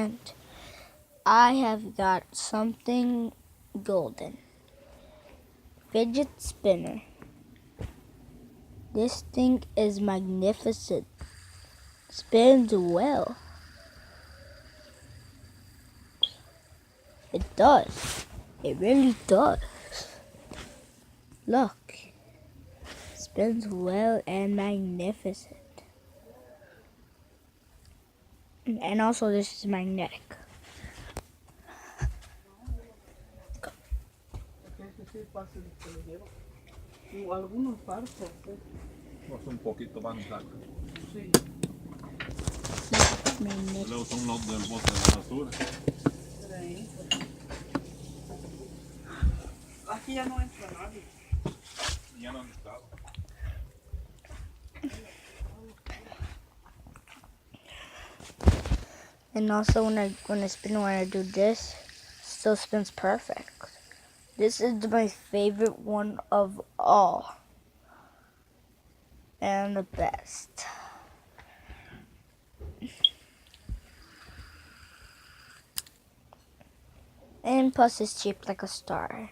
And I have got something golden. Fidget spinner. This thing is magnificent. Spins well. It does. It really does. Look. Spins well and magnificent. And also this is magnetic. Algunos partes. Un poquito más largo. Sí. Magnetic. Luego son los del bote de la basura. Aquí ya no entra nadie. Ya no han estado. And also when I do this, still spins perfect. This is my favorite one of all. And the best. And plus it's shaped like a star.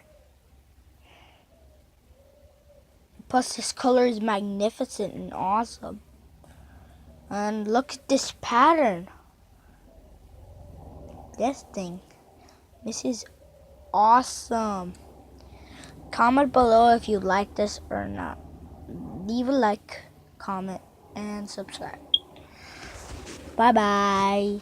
Plus this color is magnificent and awesome. And look at this pattern. This thing. This is awesome. Comment below if you like this or not. Leave a like, comment, and subscribe. Bye bye.